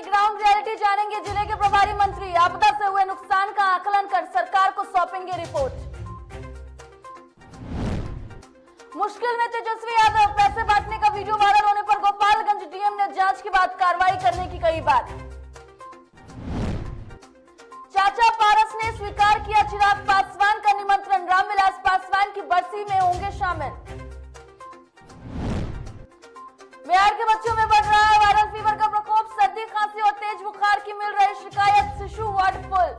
Ground reality जानेंगे जिले के प्रभारी मंत्री। आपदा से हुए नुकसान का आकलन कर सरकार को सौंपेंगे रिपोर्ट। मुश्किल में तेजस्वी यादव, पैसे बांटने का वीडियो वायरल होने पर गोपालगंज डीएम ने जांच के बाद कार्रवाई करने की कही बात। चाचा पारस ने स्वीकार किया चिराग पासवान का निमंत्रण, रामविलास पासवान की बरसी में होंगे शामिल। बिहार के बच्चों में बढ़ रहा है वायरल फीवर का प्रकोप, सर्दी खांसी और तेज बुखार की मिल रही शिकायत, शिशु वार्ड फुल।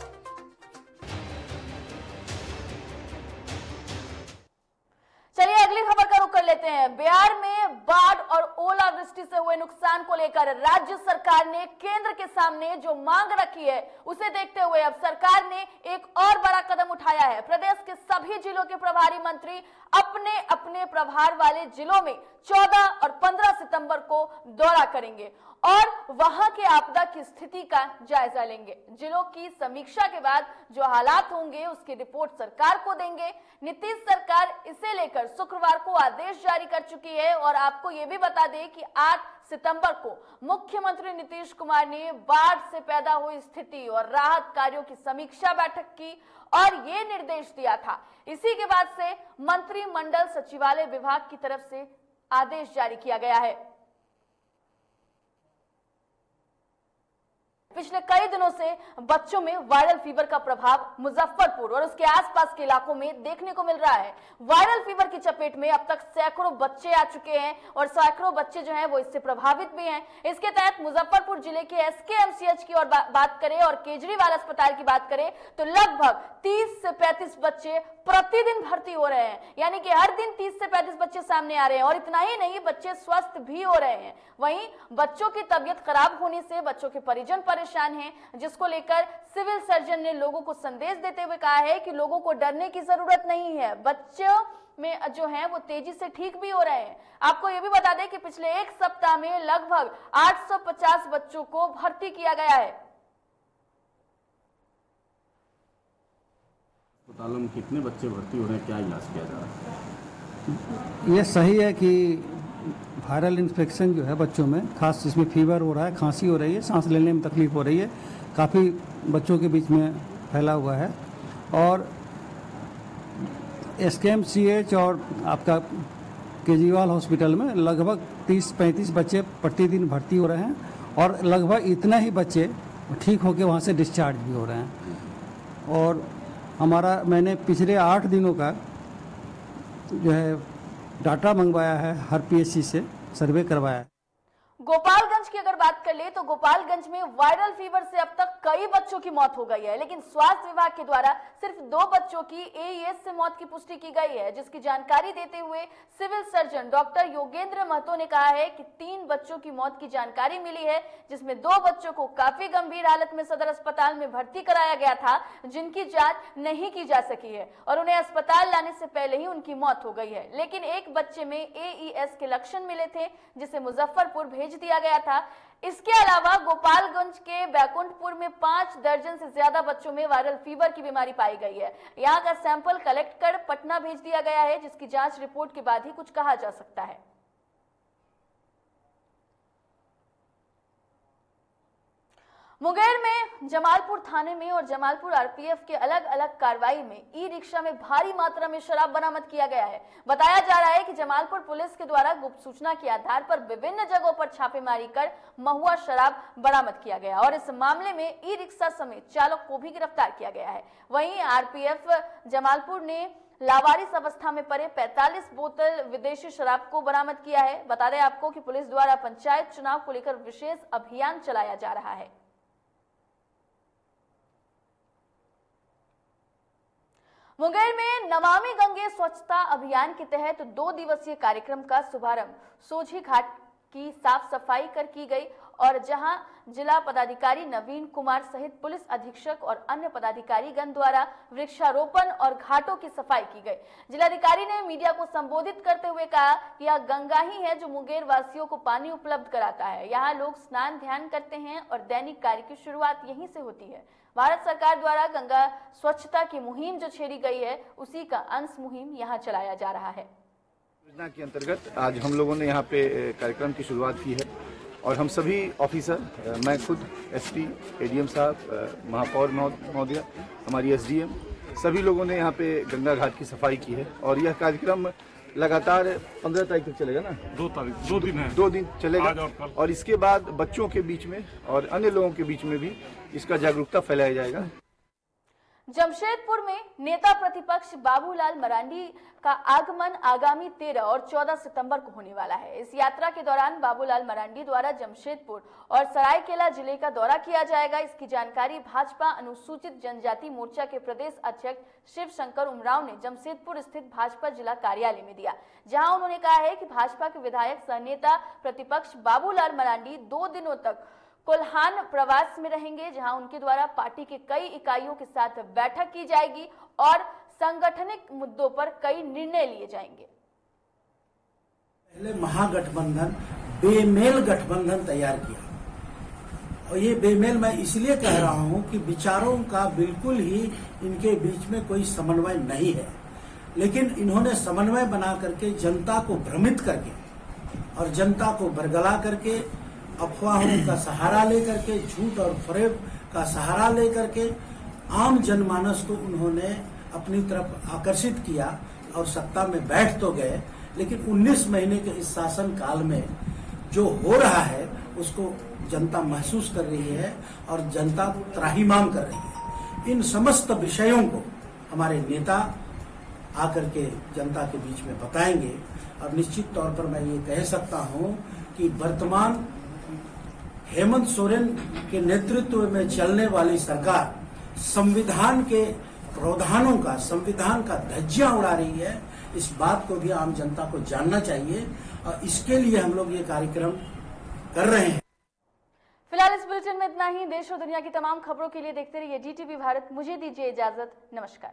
चलिए अगली खबर का रुख कर लेते हैं। बिहार में बाढ़ और ओलावृष्टि से हुए नुकसान को लेकर राज्य सरकार ने केंद्र के सामने जो मांग रखी है उसे देखते हुए अब सरकार ने एक और बड़ा कदम उठाया है। प्रदेश के सभी जिलों के प्रभारी मंत्री अपने अपने प्रभार वाले जिलों में 14 और 15 सितंबर को दौरा करेंगे और वहां के आपदा की स्थिति का जायजा लेंगे। जिलों की समीक्षा के बाद जो हालात होंगे उसकी रिपोर्ट सरकार को देंगे। नीतीश सरकार इसे लेकर शुक्रवार को आदेश जारी कर चुकी है और आपको यह भी बता दें कि 8 सितंबर को मुख्यमंत्री नीतीश कुमार ने बाढ़ से पैदा हुई स्थिति और राहत कार्यों की समीक्षा बैठक की और ये निर्देश दिया था। इसी के बाद से मंत्रिमंडल सचिवालय विभाग की तरफ से आदेश जारी किया गया है। पिछले कई दिनों से बच्चों में वायरल फीवर का प्रभाव मुजफ्फरपुर और उसके आसपास के इलाकों में देखने को मिल रहा है। वायरल फीवर की चपेट में अब तक सैकड़ों बच्चे आ चुके हैं और सैकड़ों बच्चे जो हैं वो इससे प्रभावित भी हैं। इसके तहत मुजफ्फरपुर जिले के एसकेएमसीएच की और बात करें और केजरीवाल अस्पताल की बात करें तो लगभग 30 से 35 बच्चे प्रतिदिन भर्ती हो रहे हैं, यानी कि हर दिन 30 से 35 बच्चे सामने आ रहे हैं और इतना ही नहीं, बच्चे स्वस्थ भी हो रहे हैं। वहीं बच्चों की तबीयत खराब होने से बच्चों के परिजन परेशान हैं, जिसको लेकर सिविल सर्जन ने लोगों को संदेश देते हुए कहा है कि लोगों को डरने की जरूरत नहीं है, बच्चों में जो है वो तेजी से ठीक भी हो रहे हैं। आपको ये भी बता दें कि पिछले एक सप्ताह में लगभग 850 बच्चों को भर्ती किया गया है। अस्पतालों में कितने बच्चे भर्ती हो रहे हैं, क्या इलाज किया जा रहा है? ये सही है कि वायरल इन्फेक्शन जो है बच्चों में, खास जिसमें फीवर हो रहा है, खांसी हो रही है, सांस लेने में तकलीफ हो रही है, काफ़ी बच्चों के बीच में फैला हुआ है। और एसकेएमसीएच और आपका केजरीवाल हॉस्पिटल में लगभग 30-35 बच्चे प्रतिदिन भर्ती हो रहे हैं और लगभग इतना ही बच्चे ठीक होकर वहाँ से डिस्चार्ज भी हो रहे हैं। और मैंने पिछले 8 दिनों का जो है डाटा मंगवाया है, हर पीएचसी से सर्वे करवाया है। गोपालगंज की अगर बात कर ले तो गोपालगंज में वायरल फीवर से अब तक कई बच्चों की मौत हो गई है, लेकिन स्वास्थ्य विभाग के द्वारा सिर्फ 2 बच्चों की एईएस से मौत की पुष्टि की गई है, जिसकी जानकारी देते हुए civil surgeon doctor Yogendra Mahto ने कहा है कि 3 बच्चों की मौत की जानकारी मिली है, जिसमें 2 बच्चों को काफी गंभीर हालत में सदर अस्पताल में भर्ती कराया गया था, जिनकी जांच नहीं की जा सकी है और उन्हें अस्पताल लाने से पहले ही उनकी मौत हो गई है। लेकिन एक बच्चे में एईएस के लक्षण मिले थे, जिसे मुजफ्फरपुर भेज दिया गया था। इसके अलावा गोपालगंज के बैकुंठपुर में 5 दर्जन से ज्यादा बच्चों में वायरल फीवर की बीमारी पाई गई है। यहां का सैंपल कलेक्ट कर पटना भेज दिया गया है, जिसकी जांच रिपोर्ट के बाद ही कुछ कहा जा सकता है। मुंगेर में जमालपुर थाने में और जमालपुर आरपीएफ के अलग अलग कार्रवाई में ई रिक्शा में भारी मात्रा में शराब बरामद किया गया है। बताया जा रहा है कि जमालपुर पुलिस के द्वारा गुप्त सूचना के आधार पर विभिन्न जगहों पर छापेमारी कर महुआ शराब बरामद किया गया और इस मामले में ई रिक्शा समेत चालक को भी गिरफ्तार किया गया है। वहीं आरपीएफ जमालपुर ने लावारिस अवस्था में पड़े 45 बोतल विदेशी शराब को बरामद किया है। बता दें आपको कि पुलिस द्वारा पंचायत चुनाव को लेकर विशेष अभियान चलाया जा रहा है। मुंगेर में नमामि गंगे स्वच्छता अभियान के तहत 2 दिवसीय कार्यक्रम का शुभारंभ सोझी घाट की साफ सफाई कर की गई और जहां जिला पदाधिकारी नवीन कुमार सहित पुलिस अधीक्षक और अन्य पदाधिकारीगण द्वारा वृक्षारोपण और घाटों की सफाई की गई। जिलाधिकारी ने मीडिया को संबोधित करते हुए कहा कि यह गंगा ही है जो मुंगेर वासियों को पानी उपलब्ध कराता है। यहाँ लोग स्नान ध्यान करते हैं और दैनिक कार्य की शुरुआत यहीं से होती है। भारत सरकार द्वारा गंगा स्वच्छता की मुहिम जो छेड़ी गई है, उसी का अंश मुहिम यहाँ चलाया जा रहा है। योजना के अंतर्गत आज हम लोगों ने यहाँ पे कार्यक्रम की शुरुआत की है और हम सभी ऑफिसर, मैं खुद एसपी, एडीएम साहब, महापौर महोदया, हमारी एसडीएम, सभी लोगों ने यहाँ पे गंगा घाट की सफाई की है। और यह कार्यक्रम लगातार 15 तारीख तक चलेगा ना? 2 दिन है, 2 दिन चलेगा। आज और कल। और इसके बाद बच्चों के बीच में और अन्य लोगों के बीच में भी इसका जागरूकता फैलाया जाएगा। जमशेदपुर में नेता प्रतिपक्ष बाबूलाल मरांडी का आगमन आगामी 13 और 14 सितंबर को होने वाला है। इस यात्रा के दौरान बाबूलाल मरांडी द्वारा जमशेदपुर और सरायकेला जिले का दौरा किया जाएगा। इसकी जानकारी भाजपा अनुसूचित जनजाति मोर्चा के प्रदेश अध्यक्ष शिव शंकर उमराव ने जमशेदपुर स्थित भाजपा जिला कार्यालय में दिया, जहां उन्होंने कहा है कि भाजपा के विधायक सह नेता प्रतिपक्ष बाबूलाल मरांडी 2 दिनों तक कोल्हान प्रवास में रहेंगे, जहां उनके द्वारा पार्टी के कई इकाइयों के साथ बैठक की जाएगी और सांगठनिक मुद्दों पर कई निर्णय लिए जाएंगे। पहले महागठबंधन बेमेल गठबंधन तैयार किया, और ये बेमेल मैं इसलिए कह रहा हूं कि विचारों का बिल्कुल ही इनके बीच में कोई समन्वय नहीं है, लेकिन इन्होंने समन्वय बना करके जनता को भ्रमित करके और जनता को बरगला करके अफवाहों का सहारा लेकर के, झूठ और फरेब का सहारा लेकर के आम जनमानस को उन्होंने अपनी तरफ आकर्षित किया और सत्ता में बैठ तो गए, लेकिन 19 महीने के इस शासन काल में जो हो रहा है उसको जनता महसूस कर रही है और जनता त्राहिमाम कर रही है। इन समस्त विषयों को हमारे नेता आकर के जनता के बीच में बताएंगे, और निश्चित तौर पर मैं ये कह सकता हूं कि वर्तमान हेमंत सोरेन के नेतृत्व में चलने वाली सरकार संविधान के प्रावधानों का, संविधान का धज्जियां उड़ा रही है। इस बात को भी आम जनता को जानना चाहिए, और इसके लिए हम लोग ये कार्यक्रम कर रहे हैं। फिलहाल इस बुलेटिन में इतना ही। देश और दुनिया की तमाम खबरों के लिए देखते रहिए DTV भारत। मुझे दीजिए इजाजत। नमस्कार।